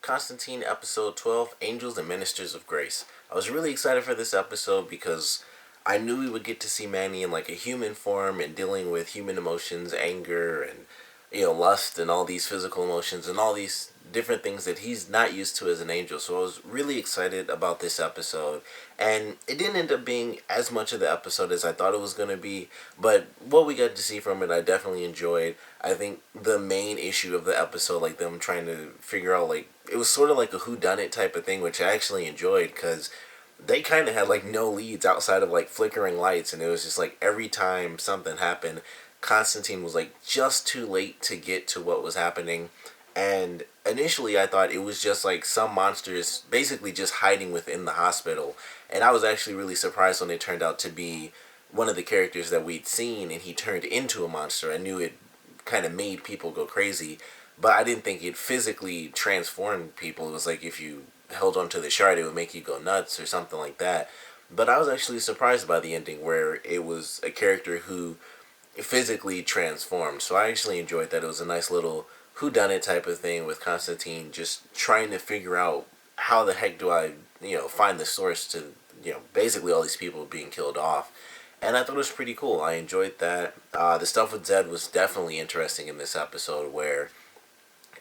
Constantine episode 12, Angels and Ministers of Grace. I was really excited for this episode because I knew we would get to see Manny in like a human form and dealing with human emotions, anger and lust and all these physical emotions and all these different things that he's not used to as an angel. So I was really excited about this episode. And it didn't end up being as much of the episode as I thought it was going to be, but what we got to see from it I definitely enjoyed. I think the main issue of the episode, like them trying to figure out, like, it was sort of like a whodunit type of thing, which I actually enjoyed because they kind of had like no leads outside of like flickering lights, and it was just like every time something happened, Constantine was like just too late to get to what was happening. And initially, I thought it was just like some monsters basically just hiding within the hospital, and I was actually really surprised when it turned out to be one of the characters that we'd seen, and he turned into a monster. I knew it kind of made people go crazy, but I didn't think it physically transformed people. It was like if you held onto the shard, it would make you go nuts or something like that. But I was actually surprised by the ending where it was a character who physically transformed. So I actually enjoyed that. It was a nice little whodunit type of thing with Constantine just trying to figure out how the heck do I, find the source to, basically all these people being killed off. And I thought it was pretty cool. I enjoyed that. The stuff with Zed was definitely interesting in this episode where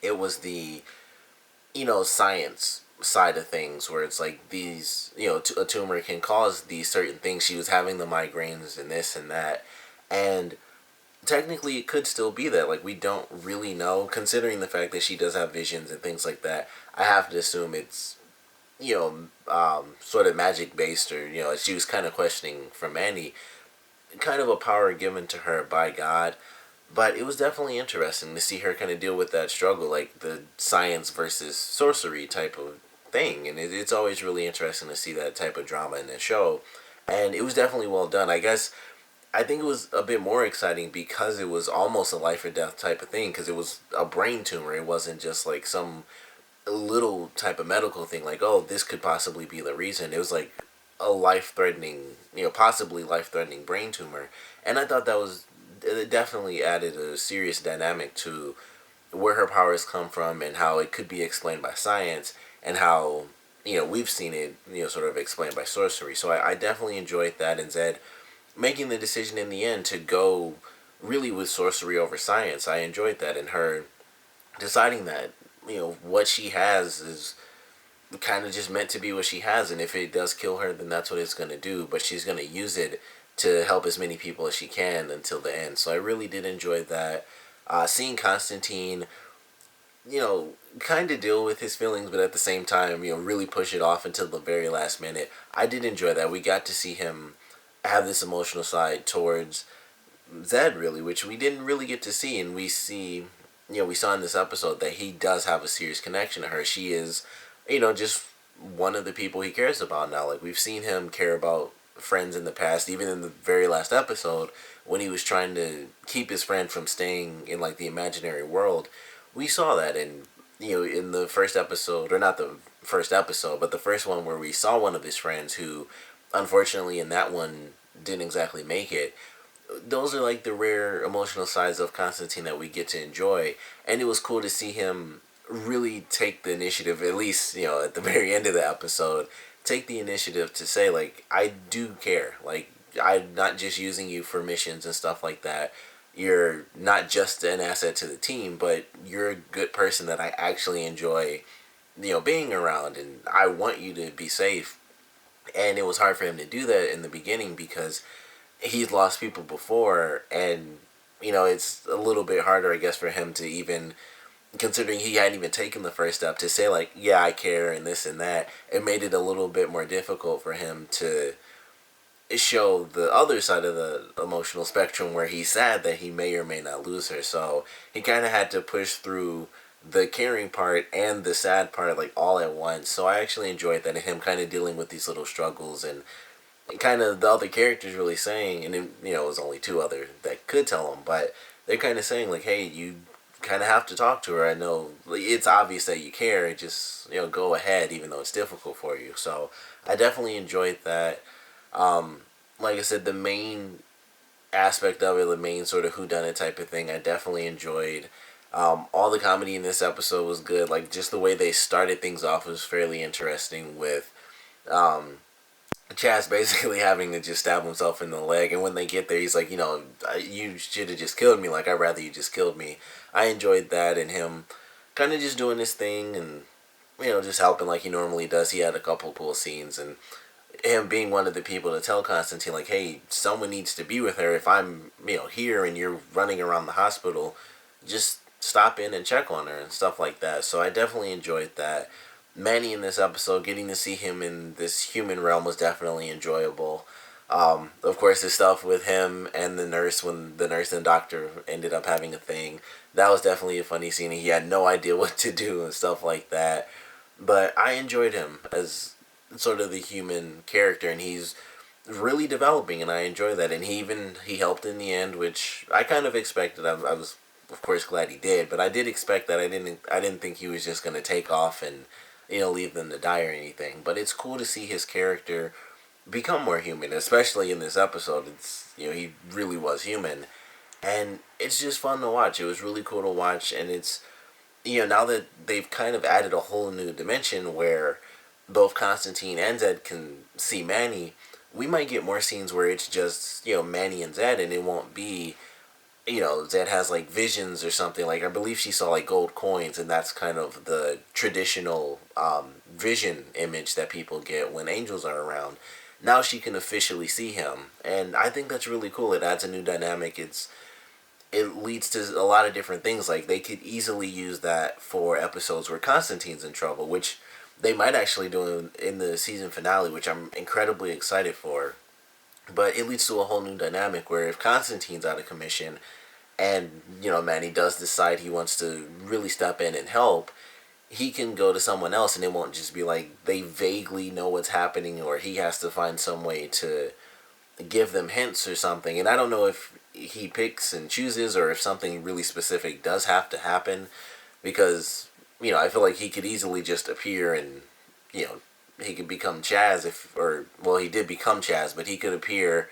it was the, science side of things where it's like these, a tumor can cause these certain things. She was having the migraines and this and that. And technically it could still be that. Like, we don't really know, considering the fact that she does have visions and things like that. I have to assume it's, sort of magic based, or, she was kind of questioning from Manny, kind of a power given to her by God. But it was definitely interesting to see her kind of deal with that struggle, like the science versus sorcery type of thing. And it's always really interesting to see that type of drama in the show. And it was definitely well done. I think it was a bit more exciting because it was almost a life or death type of thing, because it was a brain tumor. It wasn't just like some little type of medical thing, like, oh, this could possibly be the reason. It was like a life threatening, possibly life threatening brain tumor. And I thought that was, it definitely added a serious dynamic to where her powers come from and how it could be explained by science, and how, we've seen it, sort of explained by sorcery. So I definitely enjoyed that. And Zed making the decision in the end to go really with sorcery over science, I enjoyed that. And her deciding that, what she has is kind of just meant to be what she has, and if it does kill her, then that's what it's going to do, but she's going to use it to help as many people as she can until the end. So I really did enjoy that. Seeing Constantine, kind of deal with his feelings, but at the same time, really push it off until the very last minute. I did enjoy that. We got to see him have this emotional side towards Zed, really, which we didn't really get to see. And we saw in this episode that he does have a serious connection to her. She is, just one of the people he cares about now. Like, we've seen him care about friends in the past, even in the very last episode when he was trying to keep his friend from staying in like the imaginary world. We saw that in the first episode, or not the first episode, but the first one where we saw one of his friends who, unfortunately, in that one didn't exactly make it. Those are like the rare emotional sides of Constantine that we get to enjoy, and it was cool to see him really take the initiative, at least, at the very end of the episode, take the initiative to say, like, I do care. Like, I'm not just using you for missions and stuff like that. You're not just an asset to the team, but you're a good person that I actually enjoy, being around, and I want you to be safe. And it was hard for him to do that in the beginning because he's lost people before, and it's a little bit harder, I guess, for him to even, considering he hadn't even taken the first step, to say, like, yeah, I care and this and that. It made it a little bit more difficult for him to show the other side of the emotional spectrum where he's sad that he may or may not lose her. So he kind of had to push through the caring part and the sad part, like, all at once. So I actually enjoyed that, and him kind of dealing with these little struggles, and kind of the other characters really saying, and it, it was only two other that could tell him, but they're kind of saying, like, hey, you kind of have to talk to her. I know, like, it's obvious that you care. Just, go ahead, even though it's difficult for you. So I definitely enjoyed that. Like I said, the main aspect of it, the main sort of whodunit type of thing, I definitely enjoyed. All the comedy in this episode was good. Like, just the way they started things off was fairly interesting with um, Chaz basically having to just stab himself in the leg. And when they get there, he's like, you should have just killed me. Like, I'd rather you just killed me. I enjoyed that, and him kind of just doing his thing and, just helping like he normally does. He had a couple cool scenes, and him being one of the people to tell Constantine, like, hey, someone needs to be with her. If I'm, here and you're running around the hospital, just stop in and check on her and stuff like that. So I definitely enjoyed that. Manny in this episode, getting to see him in this human realm was definitely enjoyable. Of course, the stuff with him and the nurse, when the nurse and doctor ended up having a thing, that was definitely a funny scene. He had no idea what to do and stuff like that. But I enjoyed him as sort of the human character, and he's really developing, and I enjoy that. And he helped in the end, which I kind of expected. I was of course glad he did, but I did expect that. I didn't think he was just gonna take off and leave them to die or anything. But it's cool to see his character become more human, especially in this episode. It's he really was human, and it's just fun to watch. It was really cool to watch, and it's now that they've kind of added a whole new dimension where both Constantine and Zed can see Manny, we might get more scenes where it's just Manny and Zed, and it won't be Zed has like visions or something. Like, I believe she saw like gold coins, and that's kind of the traditional vision image that people get when angels are around. Now she can officially see him, and I think that's really cool. It adds a new dynamic. It leads to a lot of different things. Like, they could easily use that for episodes where Constantine's in trouble, which they might actually do in the season finale, which I'm incredibly excited for. But it leads to a whole new dynamic where if Constantine's out of commission and, Manny does decide he wants to really step in and help, he can go to someone else, and it won't just be like they vaguely know what's happening, or he has to find some way to give them hints or something. And I don't know if he picks and chooses, or if something really specific does have to happen, because I feel like he could easily just appear and you know he could become Chaz, if or well, he did become Chaz, but he could appear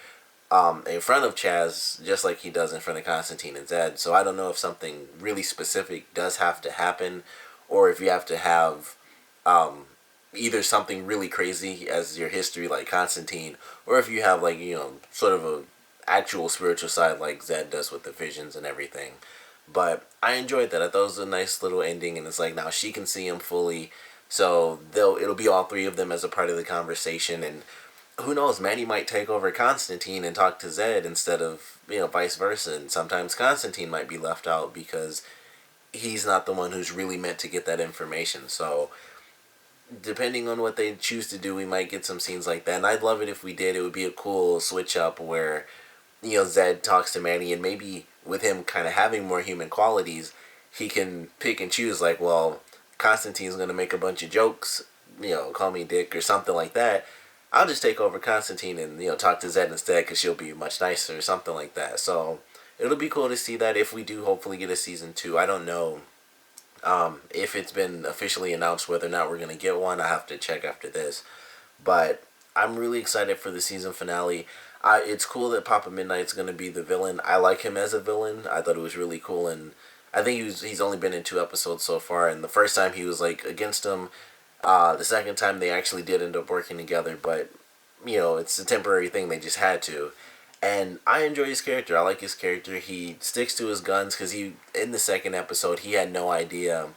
in front of Chaz just like he does in front of Constantine and Zed. So I don't know if something really specific does have to happen, or if you have to have um, either something really crazy as your history like Constantine, or if you have like sort of a actual spiritual side like Zed does with the visions and everything. But I enjoyed that. I thought it was a nice little ending, and it's like now she can see him fully, so it'll be all three of them as a part of the conversation. And who knows, Manny might take over Constantine and talk to Zed instead of vice versa. And sometimes Constantine might be left out because he's not the one who's really meant to get that information. So depending on what they choose to do, we might get some scenes like that. And I'd love it if we did. It would be a cool switch up where Zed talks to Manny, and maybe with him kind of having more human qualities, he can pick and choose. Like, well, Constantine's gonna make a bunch of jokes, call me Dick or something like that. I'll just take over Constantine and talk to Zed instead because she'll be much nicer or something like that. So it'll be cool to see that if we do hopefully get a season 2. I don't know if it's been officially announced whether or not we're gonna get one. I have to check after this, but I'm really excited for the season finale. It's cool that Papa Midnight's gonna be the villain. I like him as a villain. I thought it was really cool, and I think he's only been in 2 episodes so far. And the first time he was like against him. The second time they actually did end up working together, but it's a temporary thing. They just had to. And I enjoy his character. I like his character. He sticks to his guns because in the second episode he had no idea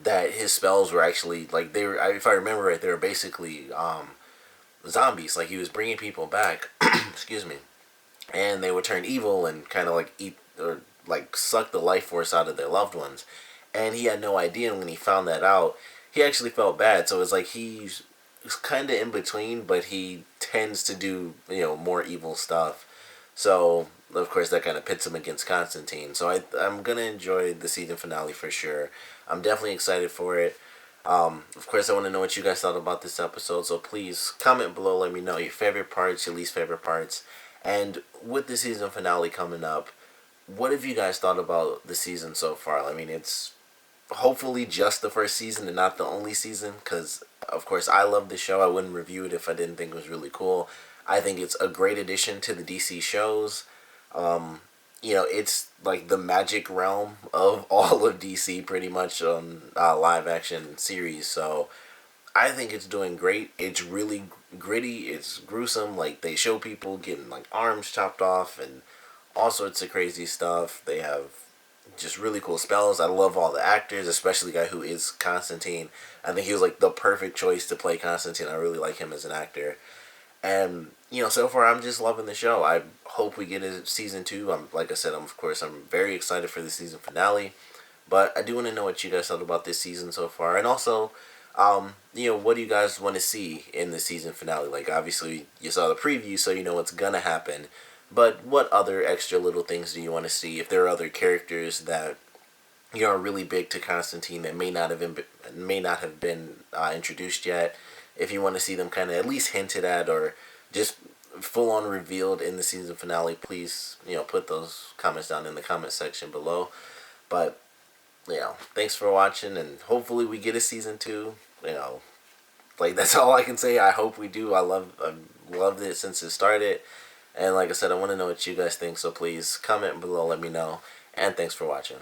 that his spells were actually like they were. If I remember right, they were basically zombies. Like, he was bringing people back. Excuse me, and they would turn evil and kind of like eat or like suck the life force out of their loved ones. And he had no idea. And when he found that out, he actually felt bad. So it's like he's kind of in between, but he tends to do more evil stuff. So of course that kind of pits him against Constantine. So I'm gonna enjoy the season finale for sure. I'm definitely excited for it. Of course, I want to know what you guys thought about this episode. So please comment below. Let me know your favorite parts, your least favorite parts, and with the season finale coming up, what have you guys thought about the season so far? I mean, it's hopefully just the first season and not the only season, because of course I love the show. I wouldn't review it if I didn't think it was really cool. I think it's a great addition to the DC shows. it's like the magic realm of all of DC pretty much on live action series. So I think it's doing great. It's really gritty. It's gruesome. Like they show people getting like arms chopped off and all sorts of crazy stuff. They have just really cool spells. I love all the actors, especially the guy who is Constantine. I think he was like the perfect choice to play Constantine. I really like him as an actor. And so far I'm just loving the show. I hope we get a season two. Like I said, I'm very excited for the season finale. But I do want to know what you guys thought about this season so far, and also, what do you guys want to see in the season finale? Like, obviously, you saw the preview, so you know what's gonna happen. But what other extra little things do you want to see? If there are other characters that are really big to Constantine that may not have been introduced yet, if you want to see them kind of at least hinted at or just full on revealed in the season finale, please put those comments down in the comment section below. But thanks for watching, and hopefully we get a season two. Like that's all I can say. I hope we do. I've loved it since it started, and like I said, I want to know what you guys think. So please comment below, let me know, and thanks for watching.